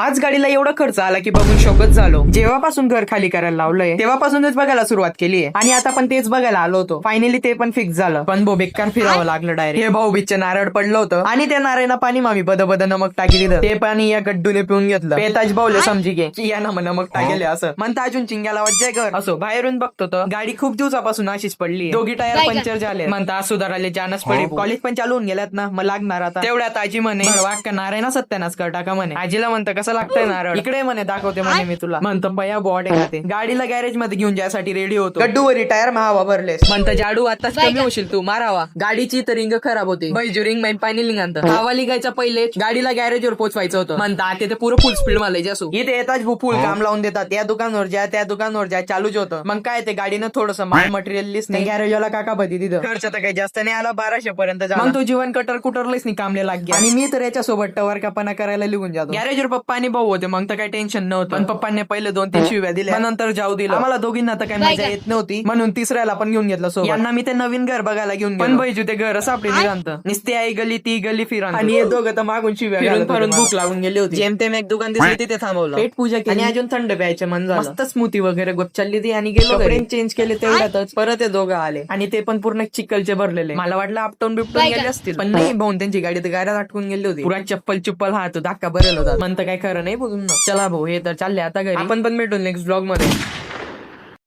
आज गाडीला एवढा खर्च आला की बघून शॉकच झालो. जेव्हापासून घर खाली करायला लावलंय तेव्हापासूनच बघायला सुरुवात केली आहे आणि आता पण तेच बघायला आलो होतो. फायनली ते पण फिक्स झालं. पण भाऊ बेकार फिरावं लागलं डायरेक्ट. हे भाऊ बीचचं नारळ पडलं होतं आणि त्या नारळाला पाणी मामी बद नमक टाकी दिलं. ते पाणी या गड्डूने पिऊन घेतलं. पेताज भाऊले समजी घे की या ना नमक टाकेले असं म्हणता. अजून चिंग्याला वज्जाय कर असो. बाहेरून बघतो तर गाडी खूप दिवसापासून अशीच पडली. दोघी टायर पंक्चर झाले म्हणता. आज सुधारायला जानच पडे. कॉलेज पण चालू होऊन गेल्यात ना, मग लागणार आता. तेवढ्यात आजी म्हणे वाक्य नारायण सत्यानाच कर टाका म्हणे. आजीला म्हणतं कसं लागतंय नारळ. इकडे म्हणे दाखवते म्हणे मी तुला. म्हणतो पया बॉड खाते. गाडीला गॅरेज मध्ये घेऊन जायसाठी रेडी होतो. गड्डूवरी टायर महावा भरलेस म्हणतं. जाडू आताच कमी होशील तू मारावा. गाडीची तर रिंग खराब होती. बैजू रिंग माइन पाणी लिंगांत हवा लिगायचा पहिले गाडीला गॅरेजवर पोहोचवायचं होतं. म्हणता आता ते पुरं फुल स्पीड मालायचे असो. इथे येताच फुल काम लावून देतात. या दुकानावर जा त्या दुकानावर जा चालूच होतं. मग काय ते गाडीनं थोडंसं माल मटेरियल लिस्ट नाही. गॅरेजवाला काका बधी तिथं खर्च तर काही जास्त नाही आला. 1200 पर्यंत. मग तो जीवन कटर कुटरलेच नाही कामले लागले. आणि मी तर याच्यासोबत टवरकापणा करायला लिहून जातो. गॅरेजवर पप्पा आणि भाऊ होते. मग तर काही टेन्शन नव्हतं. पण पप्पांनी पहिले 2-3 शिव्या दिल्या. नंतर जाऊ दिलं. आम्हाला दोघींना तर काही मजा येत नव्हती म्हणून तिसऱ्याला पण घेऊन घेतलं सोबत. यांना मी ते नवीन घर बघायला घेऊन पण बैजू ते घर सापडे निघांत. निस्ते आई गली ती गली फिरान आणि हे दोघं तर मागून शिव्या फिरून भूक लागून गेली होती. जेमतेम एक दुकान दिसली तिथे थांबवलं. पेट पूजा केली आणि अजून थंड प्यायचं मन झालं. मस्त स्मूथी वगैरे गोप चालली ती आणि गेलो. चेंज केले तेवढ्यातच परत ते दोघं आले आणि ते पण पूर्ण चिकलचे भरलेले. मला वाटलं आपटून बिपटून गेले असतील पण नाही. भाऊन त्यांची गाडी तर गाड्यात अटकून गेली होती. पुरा चप्पल हा तो धक्का भरेल होता. म्हणतं काय खरं नाही बघून. चला भाऊ हे तर चालले आता घरी. आपण पण भेटून नेक्स्ट ब्लॉग मध्ये.